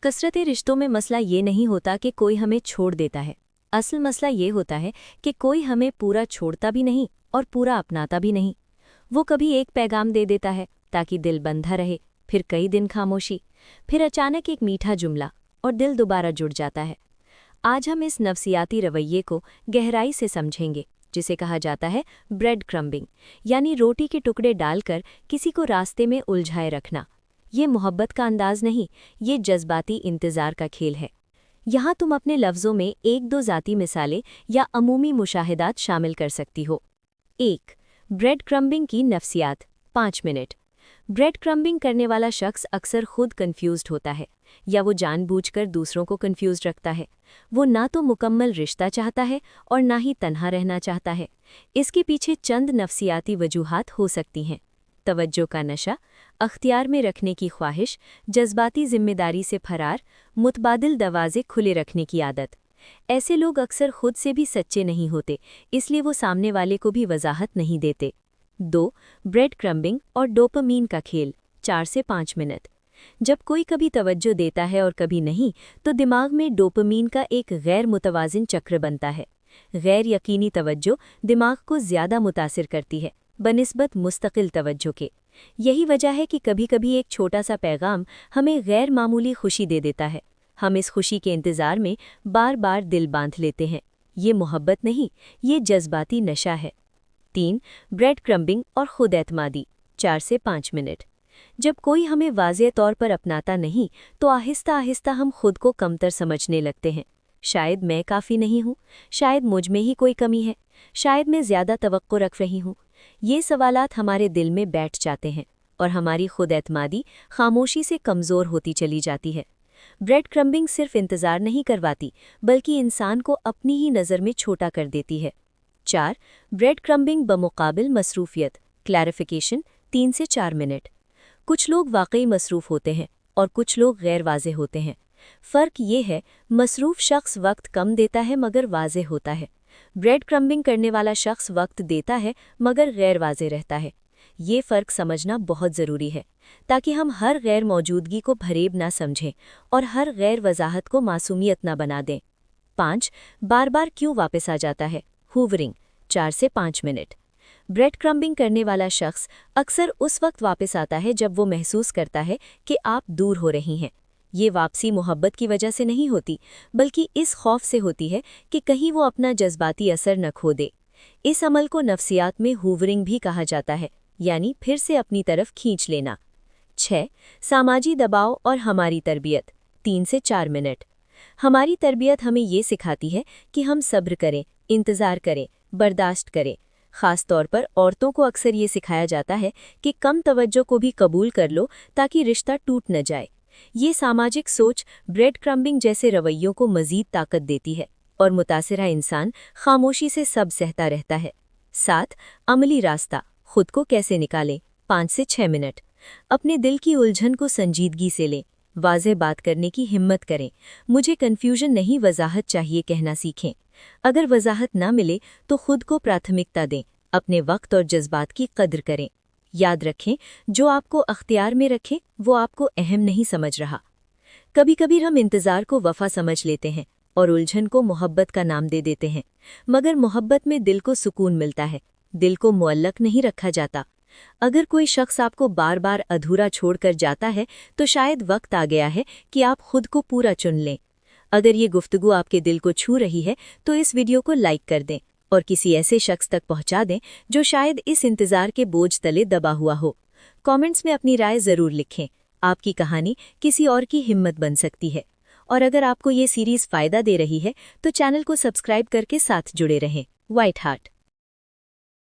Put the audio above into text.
कसरती रिश्तों में मसला ये नहीं होता कि कोई हमें छोड़ देता है। असल मसला ये होता है कि कोई हमें पूरा छोड़ता भी नहीं और पूरा अपनाता भी नहीं। वो कभी एक पैगाम दे देता है ताकि दिल बंधा रहे, फिर कई दिन खामोशी, फिर अचानक एक मीठा जुमला और दिल दोबारा जुड़ जाता है। आज हम इस नफसियाती रवैये को गहराई से समझेंगे, जिसे कहा जाता है ब्रेड क्रम्बिंग, यानी रोटी के टुकड़े डालकर किसी को रास्ते में उलझाए रखना। ये मोहब्बत का अंदाज नहीं, ये जज्बाती इंतज़ार का खेल है। यहाँ तुम अपने लफ्ज़ों में एक दो ज़ाती मिसालें या अमूमी मुशाहिदात शामिल कर सकती हो। 1. ब्रेड क्रम्बिंग की नफसियात। 5 मिनट। ब्रेड क्रम्बिंग करने वाला शख्स अक्सर खुद कन्फ्यूज्ड होता है, या वो जानबूझकर दूसरों को कन्फ्यूज्ड रखता है। वो ना तो मुकम्मल रिश्ता चाहता है और ना ही तन्हा रहना चाहता है। इसके पीछे चंद नफसियाती वजूहात हो सकती हैं। तवज्जो का नशा, अख्तियार में रखने की ख्वाहिश, जज्बाती जिम्मेदारी से फरार, मुतबादिल दरवाजे खुले रखने की आदत। ऐसे लोग अक्सर खुद से भी सच्चे नहीं होते, इसलिए वो सामने वाले को भी वजाहत नहीं देते। 2. ब्रेड क्रम्बिंग और डोपामीन का खेल। 4 से 5 मिनट। जब कोई कभी तवज्जो देता है और कभी नहीं, तो दिमाग में डोपामीन का एक गैर मुतवाजिन चक्र बनता है। गैर यकीनी तवज्जो दिमाग को ज़्यादा मुतासिर करती है बनिस्बत मुस्तकिल तवज्जो के। यही वजह है कि कभी कभी एक छोटा सा पैगाम हमें गैर मामूली खुशी दे देता है। हम इस खुशी के इंतज़ार में बार बार दिल बांध लेते हैं। ये मोहब्बत नहीं, ये जज्बाती नशा है। 3. ब्रेड क्रम्बिंग और खुद एतमादी। 4 से 5 मिनट। जब कोई हमें वाज़ेह तौर पर अपनाता नहीं, तो आहिस्ता आहिस्ता हम खुद को कमतर समझने लगते हैं। शायद मैं काफ़ी नहीं हूँ, शायद मुझ में ही कोई कमी है, शायद मैं ज़्यादा तवक्को रख रही हूँ। ये सवालात हमारे दिल में बैठ जाते हैं और हमारी खुद एतमादी खामोशी से कमज़ोर होती चली जाती है। ब्रेड क्रम्बिंग सिर्फ इंतज़ार नहीं करवाती, बल्कि इंसान को अपनी ही नज़र में छोटा कर देती है। 4. Bread crumbing बमुकाबिल मसरूफियत। क्लैरिफिकेशन। 3 से 4 मिनट। कुछ लोग वाकई मसरूफ़ होते हैं और कुछ लोग गैर वाज़ेह होते हैं। फ़र्क ये है, मसरूफ़ शख्स वक्त कम देता है मगर वाज़ेह होता है। ब्रेड क्रम्बिंग करने वाला शख्स वक्त देता है मगर गैर वाज़ेह रहता है। ये फ़र्क समझना बहुत ज़रूरी है, ताकि हम हर गैर मौजूदगी को फरेब ना समझें और हर गैर वजाहत को मासूमियत ना बना दें। 5. बार बार क्यों वापस आ जाता है। हूवरिंग। 4 से 5 मिनट। ब्रेड क्रम्बिंग करने वाला शख्स अक्सर उस वक्त वापस आता है जब वो महसूस करता है कि आप दूर हो रही हैं। ये वापसी मोहब्बत की वजह से नहीं होती, बल्कि इस खौफ से होती है कि कहीं वो अपना जज्बाती असर न खो दे। इस अमल को नफ्सियात में हूवरिंग भी कहा जाता है, यानी फिर से अपनी तरफ खींच लेना। 6. सामाजी दबाव और हमारी तरबियत। 3 से 4 मिनट। हमारी तरबियत हमें ये सिखाती है कि हम सब्र करें, इंतज़ार करें, बर्दाश्त करें। ख़ास तौर पर औरतों को अक्सर ये सिखाया जाता है कि कम तवज्जो को भी कबूल कर लो ताकि रिश्ता टूट न जाए। ये सामाजिक सोच ब्रेड क्रम्बिंग जैसे रवैयों को मज़ीद ताकत देती है और मुतासिरा इंसान खामोशी से सब सहता रहता है। 7. अमली रास्ता। खुद को कैसे निकालें। 5 से 6 मिनट। अपने दिल की उलझन को संजीदगी से लें, वाज़ेह बात करने की हिम्मत करें। मुझे कन्फ्यूजन नहीं, वजाहत चाहिए कहना सीखें। अगर वजाहत ना मिले तो खुद को प्राथमिकता दें, अपने वक्त और जज्बात की कद्र करें। याद रखें, जो आपको अख्तियार में रखे वो आपको अहम नहीं समझ रहा। कभी कभी हम इंतज़ार को वफ़ा समझ लेते हैं और उलझन को मोहब्बत का नाम दे देते हैं, मगर मोहब्बत में दिल को सुकून मिलता है, दिल को मुअल्लक नहीं रखा जाता। अगर कोई शख्स आपको बार बार अधूरा छोड़कर जाता है, तो शायद वक्त आ गया है कि आप खुद को पूरा चुन लें। अगर ये गुफ्तगू आपके दिल को छू रही है, तो इस वीडियो को लाइक कर दें और किसी ऐसे शख्स तक पहुंचा दें जो शायद इस इंतज़ार के बोझ तले दबा हुआ हो। कमेंट्स में अपनी राय ज़रूर लिखें। आपकी कहानी किसी और की हिम्मत बन सकती है। और अगर आपको ये सीरीज़ फ़ायदा दे रही है, तो चैनल को सब्सक्राइब करके साथ जुड़े रहें। White heart.